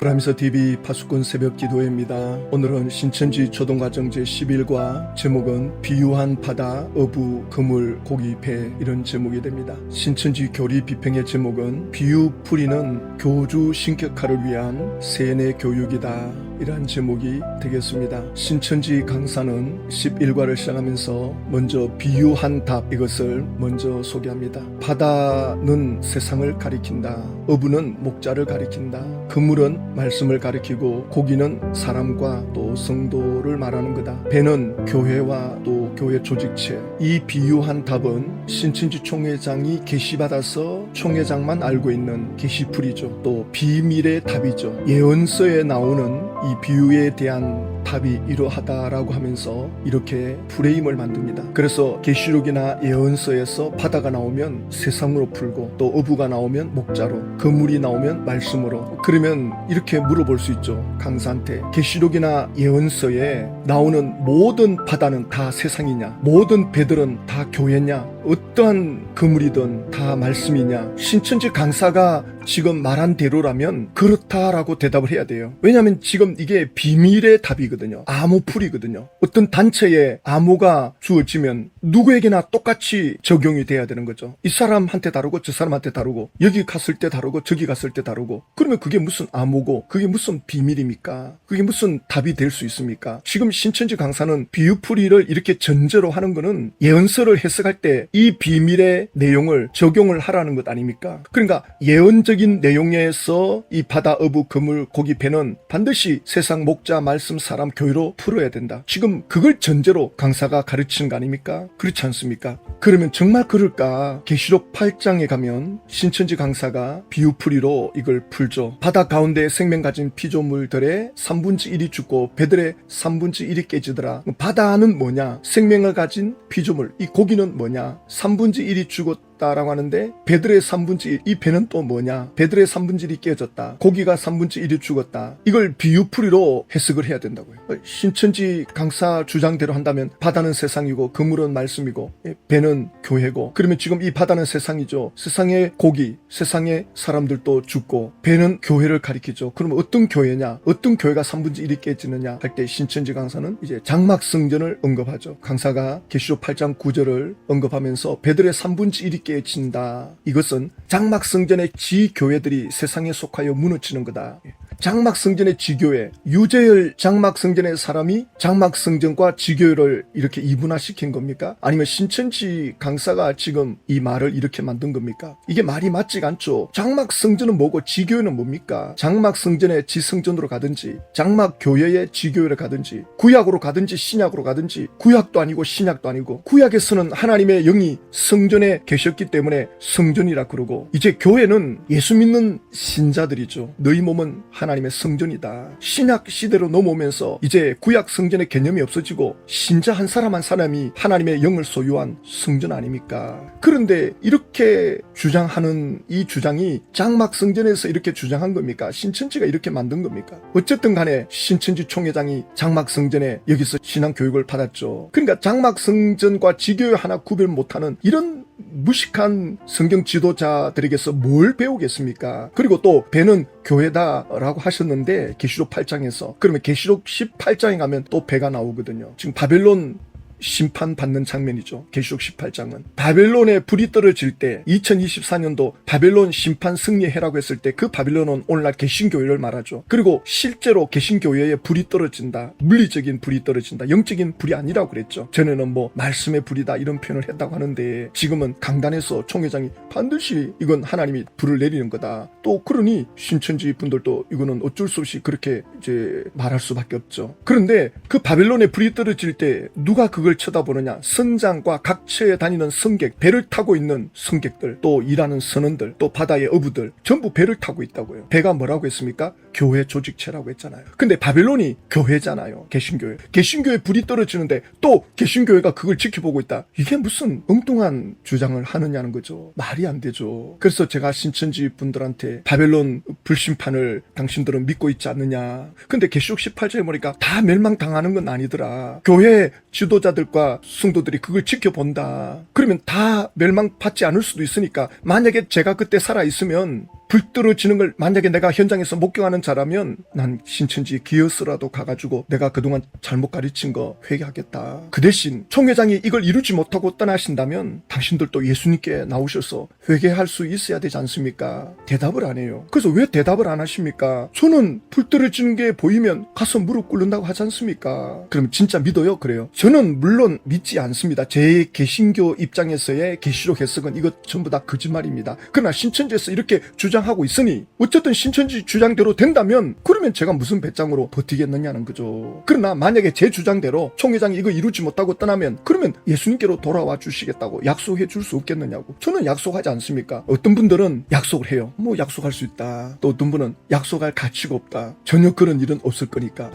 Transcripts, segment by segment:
프라미서TV 파수꾼 새벽 기도회입니다. 오늘은 신천지 초등과정 제11과 제목은 비유한 바다, 어부, 그물, 고기, 배 이런 제목이 됩니다. 신천지 교리 비평의 제목은 비유풀이는 교주 신격화를 위한 세뇌 교육이다 이러한 제목이 되겠습니다. 신천지 강사는 11과를 시작하면서 먼저 비유한 답 이것을 먼저 소개합니다. 바다는 세상을 가리킨다. 어부는 목자를 가리킨다. 그물은 말씀을 가리키고 고기는 사람과 또 성도를 말하는 거다. 배는 교회와 또 교회 조직체. 이 비유한 답은 신천지 총회장이 계시받아서 총회장만 알고 있는 계시풀이죠. 또 비밀의 답이죠. 예언서에 나오는 이 비유에 대한 답이 이러하다라고 하면서 이렇게 프레임을 만듭니다. 그래서 계시록이나 예언서에서 바다가 나오면 세상으로 풀고 또 어부가 나오면 목자로, 그물이 나오면 말씀으로. 그러면 이렇게 물어볼 수 있죠. 강사한테 계시록이나 예언서에 나오는 모든 바다는 다 세상이냐? 모든 배들은 다 교회냐? 어떠한 그물이든 다 말씀이냐? 신천지 강사가 지금 말한 대로라면 그렇다라고 대답을 해야 돼요. 왜냐하면 지금 이게 비밀의 답이거든요. 암호풀이거든요. 어떤 단체에 암호가 주어지면 누구에게나 똑같이 적용이 돼야 되는 거죠. 이 사람한테 다르고 저 사람한테 다르고 여기 갔을 때 다르고 저기 갔을 때 다르고. 그러면 그게 무슨 암호고 그게 무슨 비밀입니까? 그게 무슨 답이 될 수 있습니까? 지금 신천지 강사는 비유풀이를 이렇게 전제로 하는 거는 예언서를 해석할 때 이 비밀의 내용을 적용을 하라는 것 아닙니까? 그러니까 예언적인 내용에서 이 바다, 어부, 그물, 고기, 배는 반드시 세상 목자, 말씀, 사람, 교회로 풀어야 된다. 지금 그걸 전제로 강사가 가르치는 거 아닙니까? 그렇지 않습니까? 그러면 정말 그럴까? 계시록 8장에 가면 신천지 강사가 비유풀이로 이걸 풀죠. 바다 가운데 생명 가진 피조물들의 3분의 1이 죽고 배들의 3분의 1이 깨지더라. 바다는 뭐냐? 생명을 가진 피조물. 이 고기는 뭐냐? 3분의 1이 죽었다라고 하는데 배들의 3분의 1, 이 배는 또 뭐냐? 배들의 3분의 1이 깨졌다. 고기가 3분의 1이 죽었다. 이걸 비유풀이로 해석을 해야 된다고요. 신천지 강사 주장대로 한다면 바다는 세상이고 그물은 말씀이고 배는 교회고, 그러면 지금 이 바다는 세상이죠. 세상의 고기, 세상의 사람들도 죽고 배는 교회를 가리키죠. 그러면 어떤 교회냐? 어떤 교회가 3분의 1이 깨지느냐 할 때 신천지 강사는 이제 장막성전을 언급하죠. 강사가 계시록 8장 9절을 언급하면서 배들의 3분의 1이 깨진다. 이것은 장막성전의 지교회들이 세상에 속하여 무너지는 거다. 장막성전의 지교회, 유재열 장막성전의 사람이 장막성전과 지교회를 이렇게 이분화시킨 겁니까? 아니면 신천지 강사가 지금 이 말을 이렇게 만든 겁니까? 이게 말이 맞지가 않죠. 장막성전은 뭐고 지교회는 뭡니까? 장막성전의 지성전으로 가든지 장막교회의 지교회를 가든지 구약으로 가든지 신약으로 가든지, 구약도 아니고 신약도 아니고, 구약에서는 하나님의 영이 성전에 계셨기 때문에 성전이라 그러고, 이제 교회는 예수 믿는 신자들이죠. 너희 몸은 하나님의 성전이다. 신약 시대로 넘어오면서 이제 구약 성전의 개념이 없어지고 신자 한 사람이 하나님의 영을 소유한 성전 아닙니까? 그런데 이렇게 주장하는 이 주장이 장막 성전에서 이렇게 주장한 겁니까? 신천지가 이렇게 만든 겁니까? 어쨌든 간에 신천지 총회장이 장막 성전에 여기서 신앙 교육을 받았죠. 그러니까 장막 성전과 지교회 하나 구별 못하는 이런 무식한 성경 지도자들에게서 뭘 배우겠습니까? 그리고 또 배는 교회다라고 하셨는데 계시록 8장에서, 그러면 계시록 18장에 가면 또 배가 나오거든요. 지금 바벨론 심판받는 장면이죠. 계시록 18장은 바벨론에 불이 떨어질 때 2024년도 바벨론 심판 승리해라고 했을 때 그 바벨론은 오늘날 개신교회를 말하죠. 그리고 실제로 개신교회에 불이 떨어진다. 물리적인 불이 떨어진다. 영적인 불이 아니라고 그랬죠. 전에는 뭐 말씀의 불이다 이런 표현을 했다고 하는데 지금은 강단에서 총회장이 반드시 이건 하나님이 불을 내리는 거다. 또 그러니 신천지 분들도 이거는 어쩔 수 없이 그렇게 이제 말할 수밖에 없죠. 그런데 그 바벨론에 불이 떨어질 때 누가 그걸 쳐다보느냐? 선장과 각처에 다니는 승객, 배를 타고 있는 승객들, 또 일하는 선원들, 또 바다의 어부들 전부 배를 타고 있다고요. 배가 뭐라고 했습니까? 교회 조직체라고 했잖아요. 근데 바벨론이 교회잖아요. 개신교회. 개신교회 불이 떨어지는데 또 개신교회가 그걸 지켜보고 있다. 이게 무슨 엉뚱한 주장을 하느냐는 거죠. 말이 안 되죠. 그래서 제가 신천지 분들한테 바벨론 불심판을 당신들은 믿고 있지 않느냐. 근데 계시록 18장에 보니까 다 멸망당하는 건 아니더라. 교회 지도자들과 성도들이 그걸 지켜본다. 그러면 다 멸망받지 않을 수도 있으니까 만약에 제가 그때 살아있으면 불 떨어지는 걸 만약에 내가 현장에서 목격하는 자라면 난 신천지 기어스라도 가가지고 내가 그동안 잘못 가르친 거 회개하겠다. 그 대신 총회장이 이걸 이루지 못하고 떠나신다면 당신들도 예수님께 나오셔서 회개할 수 있어야 되지 않습니까? 대답을 안 해요. 그래서 왜 대답을 안 하십니까? 저는 불 떨어지는 게 보이면 가서 무릎 꿇는다고 하지 않습니까? 그럼 진짜 믿어요? 그래요? 저는 물론 믿지 않습니다. 제 개신교 입장에서의 계시록 해석은 이것 전부 다 거짓말입니다. 그러나 신천지에서 이렇게 주장하고 있으니 어쨌든 신천지 주장대로 된다면 그러면 제가 무슨 배짱으로 버티겠느냐는 거죠. 그러나 만약에 제 주장대로 총회장이 이거 이루지 못하고 떠나면 그러면 예수님께로 돌아와 주시겠다고 약속해 줄 수 없겠느냐고. 저는 약속하지 않습니까? 어떤 분들은 약속을 해요. 뭐 약속할 수 있다. 또 어떤 분은 약속할 가치가 없다. 전혀 그런 일은 없을 거니까.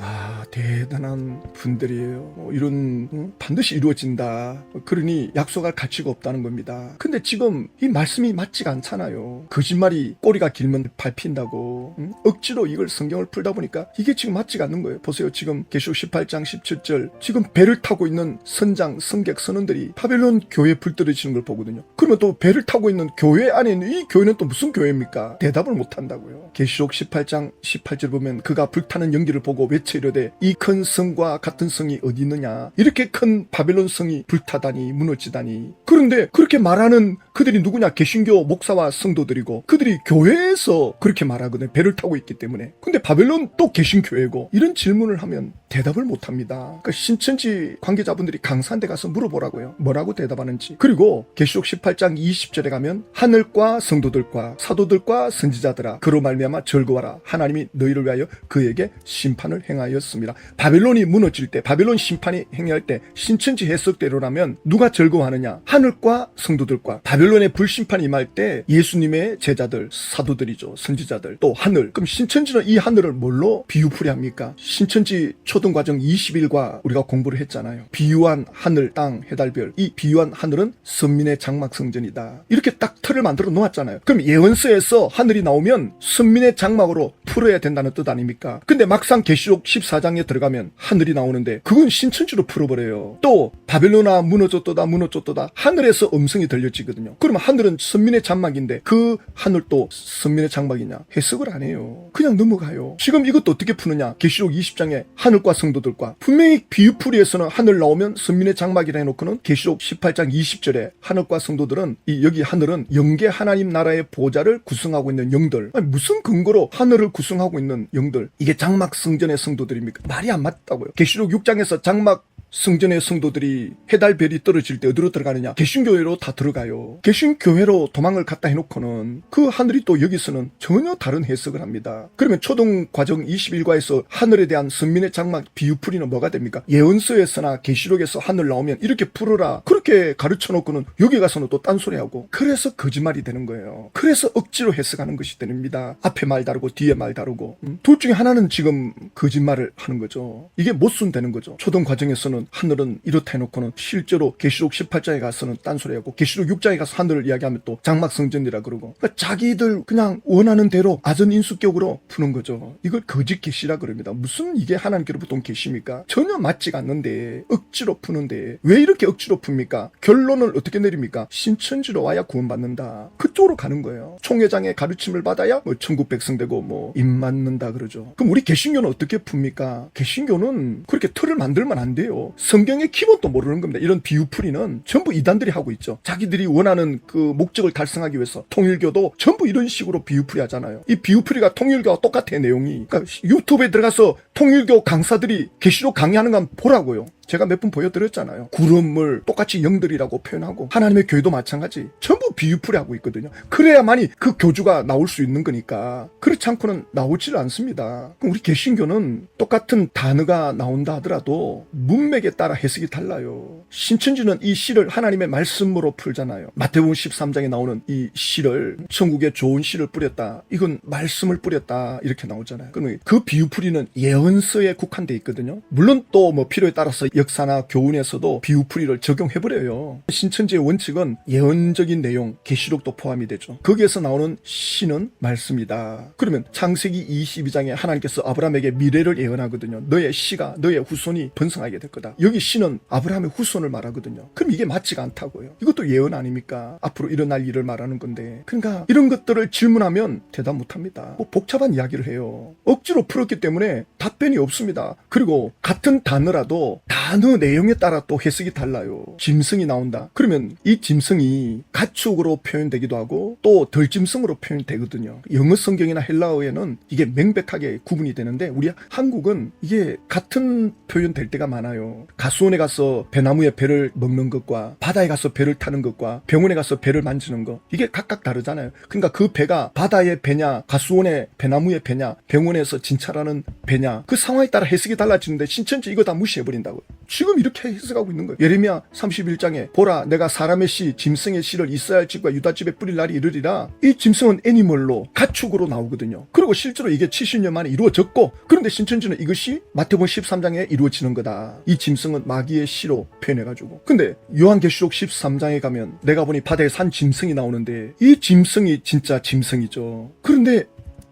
대단한 분들이에요. 이런 반드시 이루어진다. 그러니 약속할 가치가 없다는 겁니다. 근데 지금 이 말씀이 맞지가 않잖아요. 거짓말이 꼬리가 길면 밟힌다고. 억지로 이걸 성경을 풀다 보니까 이게 지금 맞지가 않는 거예요. 보세요. 지금 계시록 18장 17절 지금 배를 타고 있는 선장, 승객, 선원들이 바벨론 교회에 불 떨어지는 걸 보거든요. 그러면 또 배를 타고 있는 교회 안에 있는 이 교회는 또 무슨 교회입니까? 대답을 못한다고요. 계시록 18장 18절 보면 그가 불타는 연기를 보고 외쳐 이르되 이 큰 성과 같은 성이 어디 있느냐. 이렇게 큰 바벨론 성이 불타다니 무너지다니. 그런데 그렇게 말하는 그들이 누구냐? 개신교 목사와 성도들이고 그들이 교회에서 그렇게 말하거든요. 배를 타고 있기 때문에. 근데 바벨론 또 개신교회고 이런 질문을 하면 대답을 못합니다. 그러니까 신천지 관계자분들이 강사한 데 가서 물어보라고요. 뭐라고 대답하는지. 그리고 계시록 18장 20절에 가면 하늘과 성도들과 사도들과 선지자들아 그로 말미암아 즐거워라. 하나님이 너희를 위하여 그에게 심판을 행하였습니다. 바벨론이 무너질 때 바벨론 심판이 행할 때 신천지 해석대로라면 누가 즐거워하느냐? 하늘과 성도들과. 바벨론의 불심판이 임할 때 예수님의 제자들, 사도들이죠. 선지자들, 또 하늘. 그럼 신천지는 이 하늘을 뭘로 비유풀이합니까? 신천지 초등과정 20일과 우리가 공부를 했잖아요. 비유한 하늘, 땅, 해달별. 이 비유한 하늘은 선민의 장막성전이다. 이렇게 딱 틀을 만들어 놓았잖아요. 그럼 예언서에서 하늘이 나오면 선민의 장막으로 풀어야 된다는 뜻 아닙니까? 근데 막상 계시록 14장에 들어가면 하늘이 나오는데 그건 신천지로 풀어버려요. 또 바벨로나 무너졌도다 무너졌도다 하늘에서 음성이 들려지거든요. 그러면 하늘은 선민의 장막인데 그 하늘도 선민의 장막이냐? 해석을 안 해요. 그냥 넘어가요. 지금 이것도 어떻게 푸느냐? 계시록 20장에 하늘과 성도들과. 분명히 비유풀이에서는 하늘 나오면 선민의 장막이라 해놓고는 계시록 18장 20절에 하늘과 성도들은 여기 하늘은 영계 하나님 나라의 보좌를 구성하고 있는 영들. 아니, 무슨 근거로 하늘을 구성하고 있는 영들. 이게 장막 성전의 성도들입니까? 말이 안 맞다고요. 계시록 6장에서 장막 성전의 성도들이 해달별이 떨어질 때 어디로 들어가느냐? 개신교회로 다 들어가요. 개신교회로 도망을 갔다 해놓고는 그 하늘이 또 여기서는 전혀 다른 해석을 합니다. 그러면 초등과정 21과에서 하늘에 대한 선민의 장막 비유풀이는 뭐가 됩니까? 예언서에서나 계시록에서 하늘 나오면 이렇게 풀어라. 그렇게 가르쳐놓고는 여기 가서는 또 딴소리하고. 그래서 거짓말이 되는 거예요. 그래서 억지로 해석하는 것이 됩니다. 앞에 말 다르고 뒤에 말 다르고. 둘 중에 하나는 지금 거짓말을 하는 거죠. 이게 못순되는 거죠. 초등과정에서는 하늘은 이렇다 해놓고는 실제로 계시록 18장에 가서는 딴소리하고 계시록 6장에 가서 하늘을 이야기하면 또 장막성전이라 그러고. 그러니까 자기들 그냥 원하는 대로 아전인수격으로 푸는 거죠. 이걸 거짓 계시라 그럽니다. 무슨 이게 하나님께로부터 온 계시입니까? 전혀 맞지가 않는데 억지로 푸는데 왜 이렇게 억지로 풉니까? 결론을 어떻게 내립니까? 신천지로 와야 구원받는다. 그쪽으로 가는 거예요. 총회장의 가르침을 받아야 뭐 천국 백성 되고 뭐 입 맞는다 그러죠. 그럼 우리 개신교는 어떻게 풉니까? 개신교는 그렇게 틀을 만들면 안 돼요. 성경의 기본도 모르는 겁니다. 이런 비유풀이는 전부 이단들이 하고 있죠. 자기들이 원하는 그 목적을 달성하기 위해서. 통일교도 전부 이런 식으로 비유풀이 하잖아요. 이 비유풀이가 통일교와 똑같아 내용이. 그러니까 유튜브에 들어가서 통일교 강사들이 계시록 강의하는 건 보라고요. 제가 몇 분 보여드렸잖아요. 구름물 똑같이 영들이라고 표현하고 하나님의 교회도 마찬가지. 전부 비유풀이 하고 있거든요. 그래야만이 그 교주가 나올 수 있는 거니까. 그렇지 않고는 나오질 않습니다. 그럼 우리 개신교는 똑같은 단어가 나온다 하더라도 문맥에 따라 해석이 달라요. 신천지는 이 시를 하나님의 말씀으로 풀잖아요. 마태복음 13장에 나오는 이 시를 천국에 좋은 씨를 뿌렸다. 이건 말씀을 뿌렸다. 이렇게 나오잖아요. 그러면 그 비유풀이는 예언서에 국한돼 있거든요. 물론 또 뭐 필요에 따라서 역사나 교훈에서도 비유풀이를 적용해버려요. 신천지의 원칙은 예언적인 내용, 계시록도 포함이 되죠. 거기에서 나오는 신은 말씀이다. 그러면 창세기 22장에 하나님께서 아브라함에게 미래를 예언하거든요. 너의 씨가, 너의 후손이 번성하게 될 거다. 여기 신은 아브라함의 후손을 말하거든요. 그럼 이게 맞지가 않다고요. 이것도 예언 아닙니까? 앞으로 일어날 일을 말하는 건데. 그러니까 이런 것들을 질문하면 대답 못합니다. 뭐 복잡한 이야기를 해요. 억지로 풀었기 때문에 답변이 없습니다. 그리고 같은 단어라도 단어 내용에 따라 또 해석이 달라요. 짐승이 나온다. 그러면 이 짐승이 가축으로 표현되기도 하고 또 덜짐승으로 표현되거든요. 영어 성경이나 헬라어에는 이게 명백하게 구분이 되는데 우리 한국은 이게 같은 표현될 때가 많아요. 가수원에 가서 배나무에 배를 먹는 것과 바다에 가서 배를 타는 것과 병원에 가서 배를 만지는 것, 이게 각각 다르잖아요. 그러니까 그 배가 바다의 배냐, 가수원의 배나무의 배냐, 병원에서 진찰하는 배냐, 그 상황에 따라 해석이 달라지는데 신천지 이거 다 무시해버린다고요. 지금 이렇게 해석하고 있는 거예요. 예레미야 31장에 보라, 내가 사람의 씨, 짐승의 씨를 이스라엘 집과 유다 집에 뿌릴 날이 이르리라. 이 짐승은 애니멀로, 가축으로 나오거든요. 그리고 실제로 이게 70년 만에 이루어졌고, 그런데 신천지는 이것이 마태복음 13장에 이루어지는 거다. 이 짐승은 마귀의 씨로 표현해가지고. 근데 요한계시록 13장에 가면 내가 보니 바다에 산 짐승이 나오는데 이 짐승이 진짜 짐승이죠. 그런데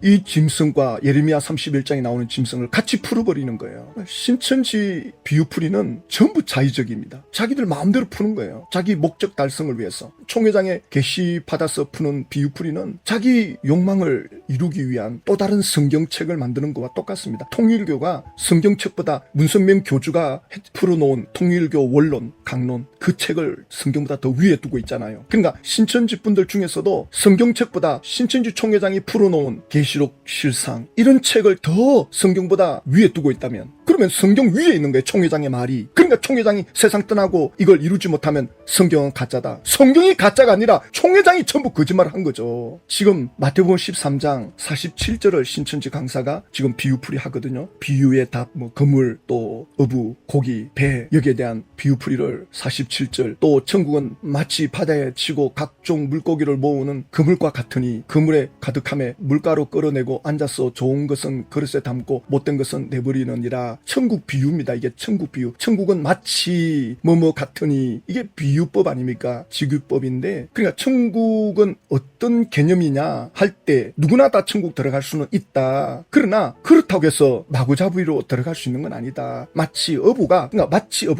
이 짐승과 예레미야 31장에 나오는 짐승을 같이 풀어버리는 거예요. 신천지 비유풀이는 전부 자의적입니다. 자기들 마음대로 푸는 거예요. 자기 목적 달성을 위해서. 총회장에 게시받아서 푸는 비유풀이는 자기 욕망을 이루기 위한 또 다른 성경책을 만드는 것과 똑같습니다. 통일교가 성경책보다 문선명 교주가 풀어놓은 통일교 원론, 강론, 그 책을 성경보다 더 위에 두고 있잖아요. 그러니까 신천지 분들 중에서도 성경책보다 신천지 총회장이 풀어놓은 계시록, 실상 이런 책을 더 성경보다 위에 두고 있다면, 그러면 성경 위에 있는 거예요. 총회장의 말이. 그러니까 총회장이 세상 떠나고 이걸 이루지 못하면 성경은 가짜다. 성경이 가짜가 아니라 총회장이 전부 거짓말을 한 거죠. 지금 마태복음 13장 47절을 신천지 강사가 지금 비유풀이 하거든요. 비유의 답, 그물, 또 어부, 고기, 배, 여기에 대한 비유풀이를 47절, 또 천국은 마치 바다에 치고 각종 물고기를 모으는 그물과 같으니 그물에 가득함에 물가로 끌어내고 앉아서 좋은 것은 그릇에 담고 못된 것은 내버리느니라. 천국 비유입니다. 이게 천국 비유. 천국은 마치 뭐뭐 같으니, 이게 비유법 아닙니까? 지규법인데, 그러니까 천국은 어떤 개념이냐 할 때 누구나 다 천국 들어갈 수는 있다. 그러나 그렇다고 해서 마구잡이로 들어갈 수 있는 건 아니다. 마치 어부가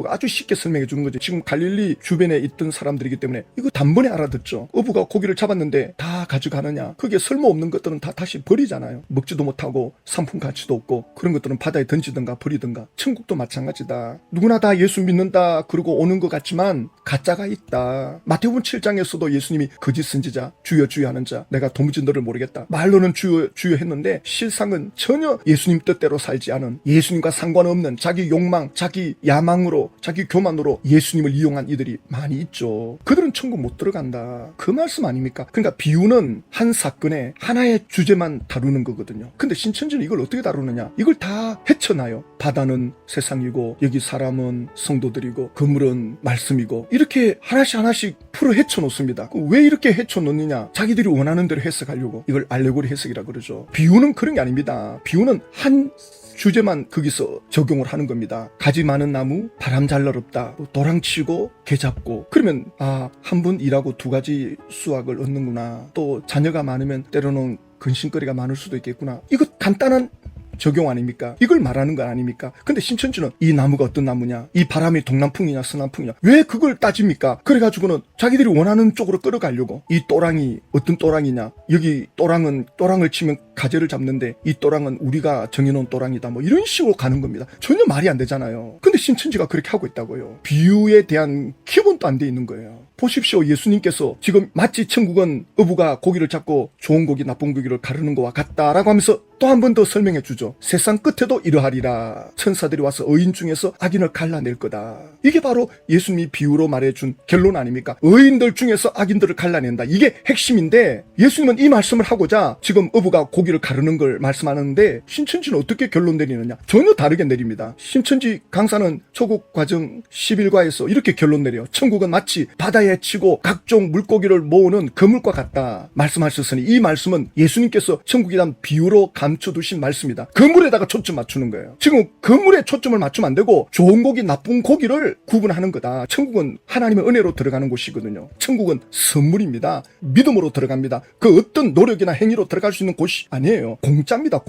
아주 쉽게 설명해 주는 거죠. 지금 갈릴리 주변에 있던 사람들이기 때문에 이거 단번에 알아듣죠. 어부가 고기를 잡았는데 다 가져가느냐? 그게 쓸모없는 것들은 다 다시 버리잖아요. 먹지도 못하고 상품 가치도 없고 그런 것들은 바다에 던지든가 버리든가. 천국도 마찬가지다. 누구나 다 예수 믿는다 그러고 오는 것 같지만 가짜가 있다. 마태복음 7장에서도 예수님이 거짓 선지자, 주여 주여 하는 자, 내가 도무지 너를 모르겠다. 말로는 주여 주여 했는데 실상은 전혀 예수님 뜻대로 살지 않은, 예수님과 상관없는 자기 욕망, 자기 야망으로, 자기 교만으로 예수님을 이용한 이들이 많이 있죠. 그들은 천국 못 들어간다. 그 말씀 아닙니까? 그러니까 비유는 한 사건에 하나의 주제만 다루는 거거든요. 근데 신천지는 이걸 어떻게 다루느냐? 이걸 다 헤쳐나요. 바다는 세상이고 여기 사람은 성도들이고 그물은 말씀이고, 이렇게 하나씩 풀어 헤쳐놓습니다. 왜 이렇게 헤쳐놓느냐? 자기들이 원하는 대로 해석하려고. 이걸 알레고리 해석이라 그러죠. 비유는 그런 게 아닙니다. 비유는 한 주제만 거기서 적용을 하는 겁니다. 가지 많은 나무, 바람 잘 날없다, 도랑치고 개 잡고. 그러면 한 분 일하고 2가지 수확을 얻는구나. 또 자녀가 많으면 때로는 근심거리가 많을 수도 있겠구나. 이거 간단한 적용 아닙니까? 이걸 말하는 건 아닙니까? 근데 신천지는 이 나무가 어떤 나무냐, 이 바람이 동남풍이냐 서남풍이냐, 왜 그걸 따집니까? 그래가지고는 자기들이 원하는 쪽으로 끌어가려고. 이 또랑이 어떤 또랑이냐, 여기 또랑을 치면 가재를 잡는데 이 또랑은 우리가 정해놓은 또랑이다, 이런 식으로 가는 겁니다. 전혀 말이 안 되잖아요. 근데 신천지가 그렇게 하고 있다고요. 비유에 대한 기본도 안 돼 있는 거예요. 보십시오. 예수님께서 지금 마치 천국은 어부가 고기를 잡고 좋은 고기 나쁜 고기를 가르는 것과 같다라고 하면서 또 한 번 더 설명해 주죠. 세상 끝에도 이러하리라. 천사들이 와서 의인 중에서 악인을 갈라낼 거다. 이게 바로 예수님이 비유로 말해준 결론 아닙니까? 의인들 중에서 악인들을 갈라낸다. 이게 핵심인데, 예수님은 이 말씀을 하고자 지금 어부가 고기 물고기를 가르는 걸 말씀하는데 신천지는 어떻게 결론 내리느냐? 전혀 다르게 내립니다. 신천지 강사는 초국 과정 11과에서 이렇게 결론 내려요. 천국은 마치 바다에 치고 각종 물고기를 모으는 그물과 같다 말씀하셨으니 이 말씀은 예수님께서 천국에 대한 비유로 감춰두신 말씀이다. 그물에다가 초점 맞추는 거예요. 지금 그물에 초점을 맞추면 안 되고 좋은 고기 나쁜 고기를 구분하는 거다. 천국은 하나님의 은혜로 들어가는 곳이거든요. 천국은 선물입니다. 믿음으로 들어갑니다. 그 어떤 노력이나 행위로 들어갈 수 있는 곳이 아니에요. 공짜입니다.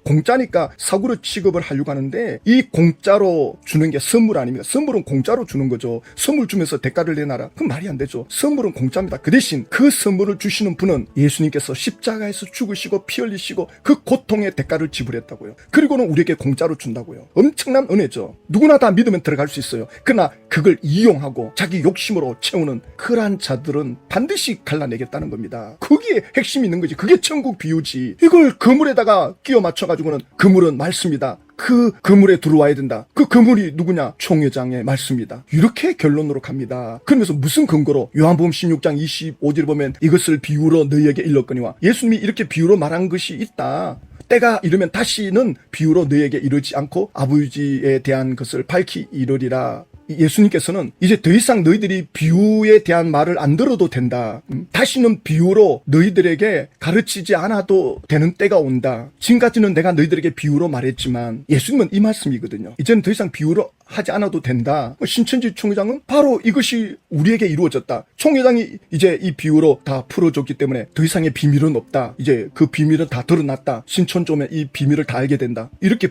공짜니까 사구려 취급을 하려고 하는데 이 공짜로 주는 게 선물 아닙니다. 선물은 공짜로 주는 거죠. 선물 주면서 대가를 내놔라. 그건 말이 안 되죠. 선물은 공짜입니다. 그 대신 그 선물을 주시는 분은 예수님께서 십자가에서 죽으시고 피 흘리시고 그 고통의 대가를 지불했다고요. 그리고는 우리에게 공짜로 준다고요. 엄청난 은혜죠. 누구나 다 믿으면 들어갈 수 있어요. 그러나 그걸 이용하고 자기 욕심으로 채우는 그러한 자들은 반드시 갈라내겠다는 겁니다. 거기에 핵심이 있는 거지. 그게 천국 비유지. 이걸 그물에다가 끼워 맞춰가지고는 그물은 말씀이다. 그 그물에 들어와야 된다. 그 그물이 누구냐? 총회장의 말씀이다. 이렇게 결론으로 갑니다. 그러면서 무슨 근거로? 요한복음 16장 25절 보면 이것을 비유로 너희에게 일렀거니와 예수님이 이렇게 비유로 말한 것이 있다. 때가 이르면 다시는 비유로 너희에게 이르지 않고 아버지에 대한 것을 밝히 이르리라. 예수님께서는 이제 더 이상 너희들이 비유에 대한 말을 안 들어도 된다. 다시는 비유로 너희들에게 가르치지 않아도 되는 때가 온다. 지금까지는 내가 너희들에게 비유로 말했지만 예수님은 이 말씀이거든요. 이제는 더 이상 비유로 하지 않아도 된다. 신천지 총회장은 바로 이것이 우리에게 이루어졌다. 총회장이 이제 이 비유로 다 풀어줬기 때문에 더 이상의 비밀은 없다. 이제 그 비밀은 다 드러났다. 신천지 오면 이 비밀을 다 알게 된다. 이렇게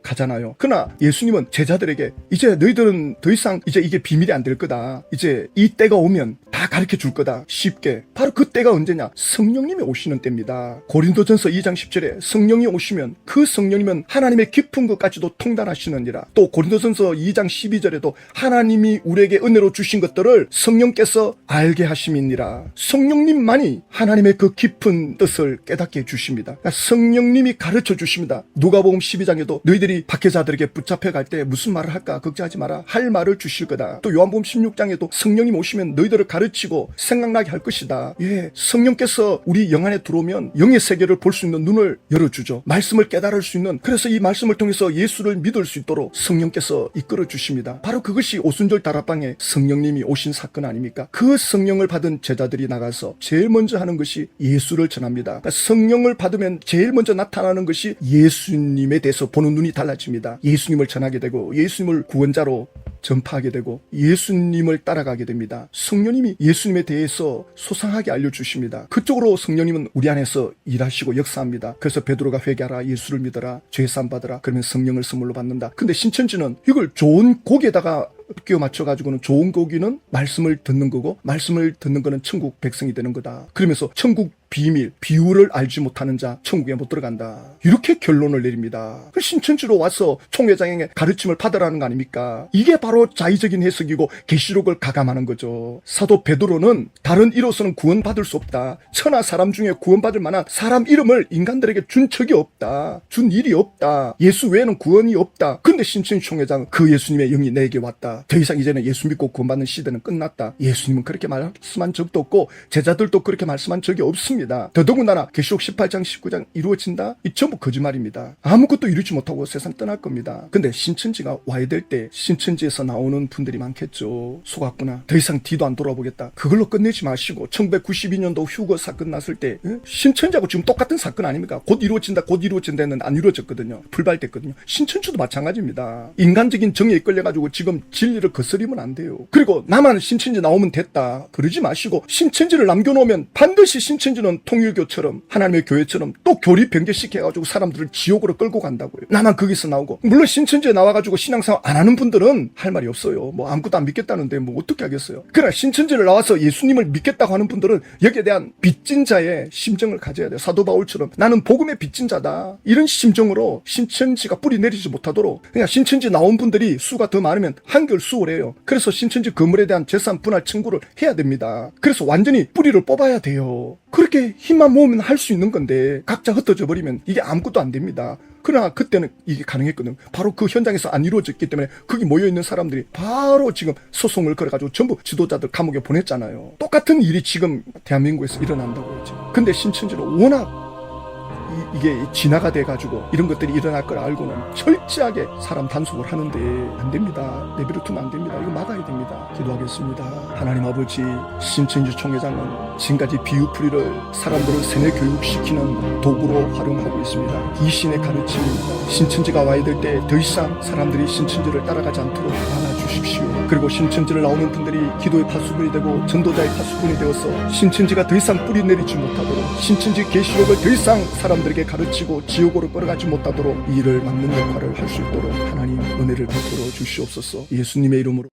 가잖아요. 그러나 예수님은 제자들에게 이제 너희들은 더 이상 이제 이게 비밀이 안 될 거다. 이제 이 때가 오면 다 가르쳐 줄 거다. 쉽게. 바로 그 때가 언제냐? 성령님이 오시는 때입니다. 고린도전서 2장 10절에 성령이 오시면 그 성령님은 하나님의 깊은 것까지도 통달하시느니라. 또 고린도전서 2장 12절에도 하나님이 우리에게 은혜로 주신 것들을 성령께서 알게 하심이니라. 성령님만이 하나님의 그 깊은 뜻을 깨닫게 해주십니다. 그러니까 성령님이 가르쳐 주십니다. 누가복음 12장에도 너희들이 박해자들에게 붙잡혀 갈 때 무슨 말을 할까 걱정하지 마라. 할 말을 주실 거다. 또 요한복음 16장에도 성령님 오시면 너희들을 가르치고 생각나게 할 것이다. 예, 성령께서 우리 영 안에 들어오면 영의 세계를 볼 수 있는 눈을 열어주죠. 말씀을 깨달을 수 있는, 그래서 이 말씀을 통해서 예수를 믿을 수 있도록 성령께서 이끌어 주십니다. 바로 그것이 오순절 다락방에 성령님이 오신 사건 아닙니까? 그 성령을 받은 제자들이 나가서 제일 먼저 하는 것이 예수를 전합니다. 그러니까 성령을 받으면 제일 먼저 나타나는 것이 예수님에 대해서 보는 눈이 달라집니다. 예수님을 전하게 되고 예수님을 구원자로 전파하게 되고 예수님을 따라가게 됩니다. 성령님이 예수님에 대해서 소상하게 알려주십니다. 그쪽으로 성령님은 우리 안에서 일하시고 역사합니다. 그래서 베드로가 회개하라, 예수를 믿어라, 죄사함 받으라, 그러면 성령을 선물로 받는다. 근데 신천지는 이걸 좋은 고기에다가 끼워 맞춰가지고는 좋은 고기는 말씀을 듣는 거고 말씀을 듣는 거는 천국 백성이 되는 거다. 그러면서 천국 비밀, 비유를 알지 못하는 자 천국에 못 들어간다. 이렇게 결론을 내립니다. 신천지로 와서 총회장에게 가르침을 받으라는 거 아닙니까? 이게 바로 자의적인 해석이고 계시록을 가감하는 거죠. 사도 베드로는 다른 이로서는 구원받을 수 없다. 천하 사람 중에 구원받을 만한 사람 이름을 인간들에게 준 적이 없다. 준 일이 없다. 예수 외에는 구원이 없다. 근데 신천지 총회장은 그 예수님의 영이 내게 왔다. 더 이상 이제는 예수 믿고 구원받는 시대는 끝났다. 예수님은 그렇게 말씀한 적도 없고 제자들도 그렇게 말씀한 적이 없습니다. 더더군다나 계시록 18장 19장 이루어진다? 이 전부 거짓말입니다. 아무것도 이루지 못하고 세상 떠날 겁니다. 근데 신천지가 와야 될 때 신천지에서 나오는 분들이 많겠죠. 속았구나. 더 이상 뒤도 안 돌아보겠다. 그걸로 끝내지 마시고 1992년도 휴거 사건 났을 때 신천지하고 지금 똑같은 사건 아닙니까? 곧 이루어진다 했는데 안 이루어졌거든요. 불발됐거든요. 신천지도 마찬가지입니다. 인간적인 정의에 끌려가지고 지금 진리를 거스리면 안 돼요. 그리고 나만 신천지 나오면 됐다. 그러지 마시고 신천지를 남겨놓으면 반드시 신천지는 통일교처럼 하나님의 교회처럼 또 교리 변개시켜가지고 사람들을 지옥으로 끌고 간다고요. 나만 거기서 나오고. 물론 신천지에 나와가지고 신앙생활 안 하는 분들은 할 말이 없어요. 뭐 아무것도 안 믿겠다는데 뭐 어떻게 하겠어요. 그러나 신천지를 나와서 예수님을 믿겠다고 하는 분들은 여기에 대한 빚진 자의 심정을 가져야 돼요. 사도 바울처럼 나는 복음의 빚진 자다. 이런 심정으로 신천지가 뿌리 내리지 못하도록 그냥 신천지 나온 분들이 수가 더 많으면 한결 수월해요. 그래서 신천지 건물에 대한 재산 분할 청구를 해야 됩니다. 그래서 완전히 뿌리를 뽑아야 돼요. 그렇게 힘만 모으면 할 수 있는 건데 각자 흩어져 버리면 이게 아무것도 안 됩니다. 그러나 그때는 이게 가능했거든요. 바로 그 현장에서 안 이루어졌기 때문에 거기 모여있는 사람들이 바로 지금 소송을 걸어가지고 전부 지도자들 감옥에 보냈잖아요. 똑같은 일이 지금 대한민국에서 일어난다고요. 지금. 근데 신천지는 워낙 이게 진화가 돼가지고 이런 것들이 일어날 걸 알고는 철저하게 사람 단속을 하는데 안 됩니다. 내버려 두면 안 됩니다. 이거 막아야 됩니다. 기도하겠습니다. 하나님 아버지, 신천지 총회장은 지금까지 비유풀이를 사람들을 세뇌 교육시키는 도구로 활용하고 있습니다. 이 신의 가르침입니다. 신천지가 와야 될 때 더 이상 사람들이 신천지를 따라가지 않도록 막아주십시오. 그리고 신천지를 나오는 분들이 기도의 파수꾼이 되고 전도자의 파수꾼이 되어서 신천지가 더 이상 뿌리 내리지 못하도록, 신천지 계시록을 더 이상 사람들에게 가르치고 지옥으로 끌어가지 못하도록 이 일을 막는 역할을 할 수 있도록 하나님 은혜를 베풀어 주시옵소서. 예수님의 이름으로